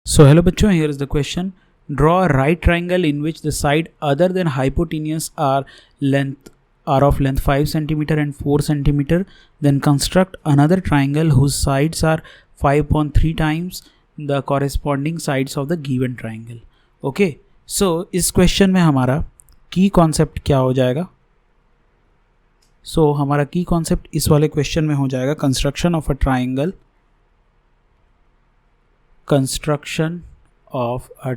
So hello बच्चों, here is the question. Draw a right triangle in which the side other than hypotenuse are of length 5 centimeter and 4 centimeter. Then construct another triangle whose sides are 5.3 times the corresponding sides of the given triangle. Okay, so इस question में हमारा की concept क्या हो जाएगा? हमारा की concept इस वाले क्वेश्चन में हो जाएगा construction of a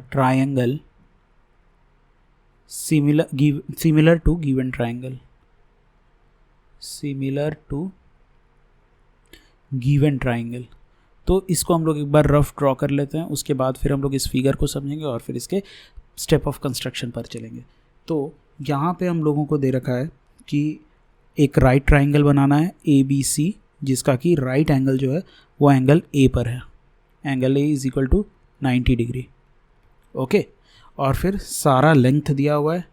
triangle similar to given triangle. तो इसको हम लोग एक बार रफ ड्रॉ कर लेते हैं, उसके बाद फिर हम लोग इस फिगर को समझेंगे और फिर इसके स्टेप ऑफ कंस्ट्रक्शन पर चलेंगे। तो यहाँ पे हम लोगों को दे रखा है कि एक राइट ट्राइंगल बनाना है ABC, जिसका कि राइट एंगल जो है वो एंगल A पर है। Angle A is equal to 90 degree. Okay, और फिर सारा लेंथ दिया हुआ है।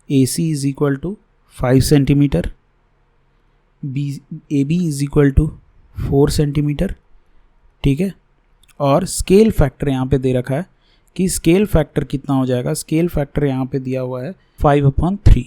AC is equal to 5 centimetre, AB is equal to 4 centimetre. ठीक है, और स्केल फैक्टर यहाँ पे दे रखा है कि स्केल फैक्टर कितना हो जाएगा। स्केल फैक्टर यहाँ पे दिया हुआ है 5/3।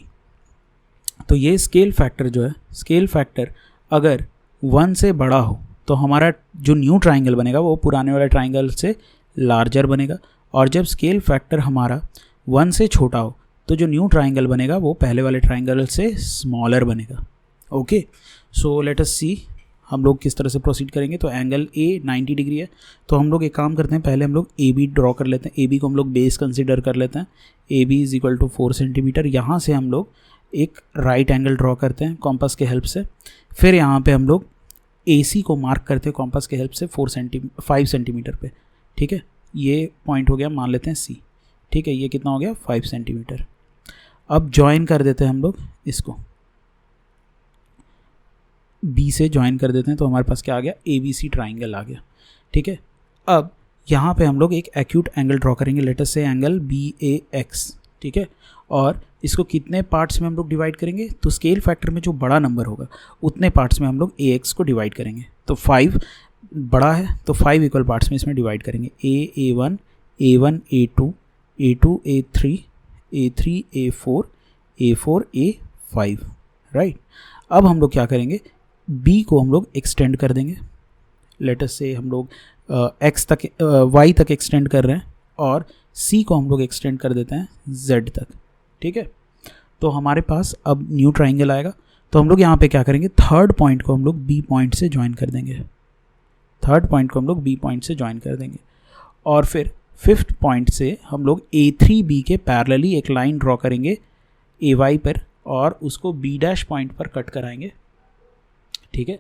तो ये स्केल फैक्टर जो है, स्केल फैक्टर अगर 1 से बड़ा हो तो हमारा जो न्यू ट्राइंगल बनेगा वो पुराने वाले ट्राइंगल से लार्जर बनेगा, और जब स्केल फैक्टर हमारा 1 से छोटा हो तो जो न्यू ट्राइंगल बनेगा वो पहले वाले ट्राइंगल से स्मॉलर बनेगा। ओके, सो लेट अस सी हम लोग किस तरह से प्रोसीड करेंगे। तो एंगल A 90 डिग्री है, तो हम लोग एक काम करते हैं, पहले हम लोग AB ड्रॉ कर लेते हैं। AB को हम लोग बेस कंसिडर कर लेते हैं। AB is equal to 4 centimetre. यहाँ से हम लोग एक राइट एंगल ड्रॉ करते हैं कॉम्पस के हेल्प से। फिर यहाँ पे हम लोग AC को मार्क करते हैं कॉम्पस के हेल्प से 5 सेंटीमीटर पे। ठीक है, ये पॉइंट हो गया, मान लेते हैं C। ठीक है, ये कितना हो गया 5 सेंटीमीटर। अब ज्वाइन कर देते हैं हम लोग इसको, B से ज्वाइन कर देते हैं, तो हमारे पास क्या आ गया, ABC ट्राइंगल आ गया। ठीक है, अब यहाँ पे हम लोग एक एक्यूट एंगल ड्रॉ करेंगे, लेट अस से एंगल BAX। ठीक है, और इसको कितने पार्ट्स में हम लोग डिवाइड करेंगे, तो स्केल फैक्टर में जो बड़ा नंबर होगा उतने पार्ट्स में हम लोग AX को डिवाइड करेंगे। तो 5 बड़ा है तो 5 इक्वल पार्ट्स में इसमें डिवाइड करेंगे। A1 A2 A2 A3 A3 A4 A4 A5। Right, अब हम लोग क्या करेंगे, B को हम लोग एक्सटेंड कर देंगे। लेट अस से हम लोग X तक Y तक एक्सटेंड कर रहे हैं, और C को हम लोग एक्सटेंड कर देते हैं Z तक। ठीक है, तो हमारे पास अब न्यू ट्राइंगल आएगा। तो हम लोग यहाँ पे क्या करेंगे, थर्ड पॉइंट को हम लोग B पॉइंट से ज्वाइन कर देंगे। थर्ड पॉइंट को हम लोग B पॉइंट से ज्वाइन कर देंगे, और फिर फिफ्थ पॉइंट से हम लोग A3B के पैरेलली एक लाइन ड्रॉ करेंगे AY पर, और उसको B' पॉइंट पर कट कराएंगे। ठीक है,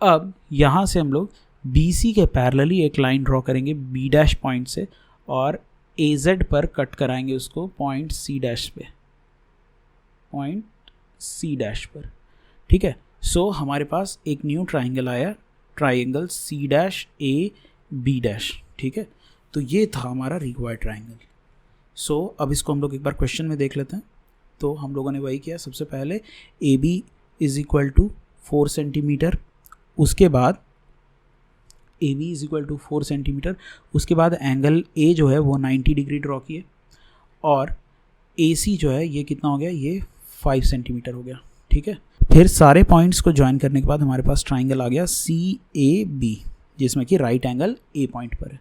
अब यहाँ से हम लोग BC के पैरेलली एक लाइन ड्रॉ करेंगे B' पॉइंट से, और AZ पर कट कराएंगे उसको पॉइंट C' पे, पॉइंट C' पर। ठीक है, सो हमारे पास एक न्यू ट्राइंगल आया, ट्राइंगल C'AB'। ठीक है, तो ये था हमारा रिक्वायर्ड ट्राइंगल। सो अब इसको हम लोग एक बार क्वेश्चन में देख लेते हैं। तो हम लोगों ने वही किया, सबसे पहले AB is equal to 4 centimetre, उसके बाद AB is equal to 4 centimetre, उसके बाद एंगल A जो है वो 90 डिग्री ड्रॉ किए, और AC जो है ये कितना हो गया, ये 5 सेंटीमीटर हो गया। ठीक है, फिर सारे पॉइंट्स को ज्वाइन करने के बाद हमारे पास ट्राइंगल आ गया CAB, जिसमें कि राइट एंगल A पॉइंट पर है।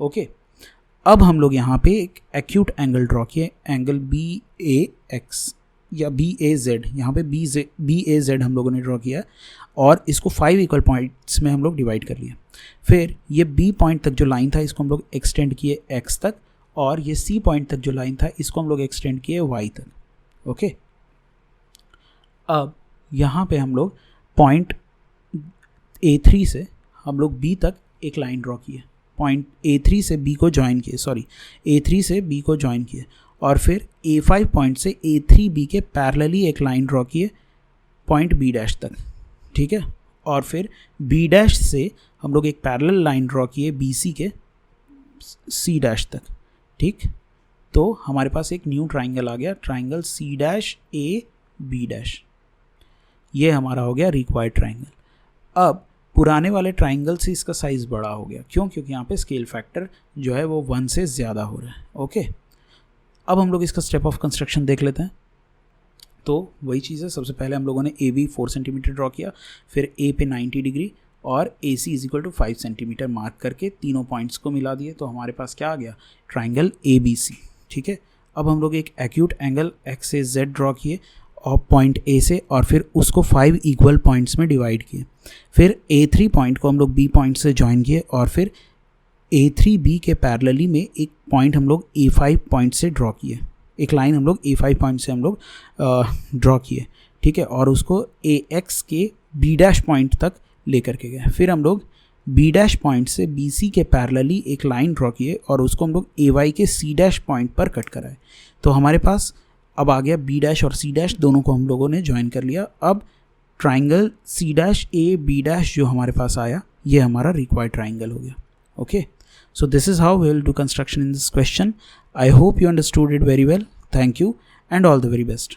ओके, अब हम लोग यहाँ पे एक एक्यूट एंगल ड्रॉ किए, एंगल BAX या BAZ। यहाँ पे BAZ हम लोगों ने ड्रॉ किया, और इसको 5 इक्वल पॉइंट्स में हम लोग डिवाइड कर लिया। फिर ये B पॉइंट तक जो लाइन था इसको हम लोग एक्सटेंड किए X तक, और ये C पॉइंट तक जो लाइन था इसको हम लोग एक्सटेंड किए Y तक। ओके, अब यहाँ पे हम लोग पॉइंट A3 से हम लोग B तक एक लाइन ड्रॉ किए, पॉइंट A3 से B को ज्वाइन किए, A3 से B को ज्वाइन किए, और फिर A5 पॉइंट से A3B के पैरेलली एक लाइन ड्रॉ किए पॉइंट B' तक। ठीक है, और फिर B' से हम लोग एक पैरेलल लाइन ड्रॉ किए BC के C' तक। ठीक, तो हमारे पास एक न्यू ट्राइंगल आ गया, ट्राइंगल CAB'। ये हमारा हो गया रिक्वायर्ड ट्राइंगल। अब पुराने वाले ट्राइंगल से इसका साइज़ बड़ा हो गया, क्यों? क्योंकि यहाँ पे स्केल फैक्टर जो है वो 1 से ज़्यादा हो रहा है। ओके, अब हम लोग इसका स्टेप ऑफ कंस्ट्रक्शन देख लेते हैं। तो वही चीज़ है, सबसे पहले हम लोगों ने ए बी 4 सेंटीमीटर ड्रॉ किया, फिर ए पे 90 डिग्री और A C is equal to 5 centimetre mark करके तीनों पॉइंट्स को मिला दिए, तो हमारे पास क्या आ गया? Triangle A B C. ठीक है, अब हम लोग एक एक्यूट एंगल एक्स से जेड ड्रॉ किए और पॉइंट ए से, और फिर उसको 5 इक्वल पॉइंट्स में डिवाइड किए। फिर A3 पॉइंट को हम लोग B पॉइंट से ज्वाइन किए, और फिर A3B के पैरेलली में एक पॉइंट हम लोग A5 पॉइंट से ड्रॉ किए, एक लाइन हम लोग A5 पॉइंट से हम लोग ड्रॉ किए। ठीक है, और उसको AX के B' पॉइंट तक लेकर के गए। फिर हम लोग B' पॉइंट से BC के पैरेलली एक लाइन ड्रॉ किए और उसको हम लोग AY के C' पॉइंट पर कट कराए। तो हमारे पास अब आ गया B' और C' दोनों को हम लोगों ने ज्वाइन कर लिया। अब ट्राइंगल C'AB' जो हमारे पास आया, ये हमारा रिक्वायर्ड ट्राइंगल हो गया। Okay, so this is how we will do construction in this question. I hope you understood it very well. Thank you and all the very best.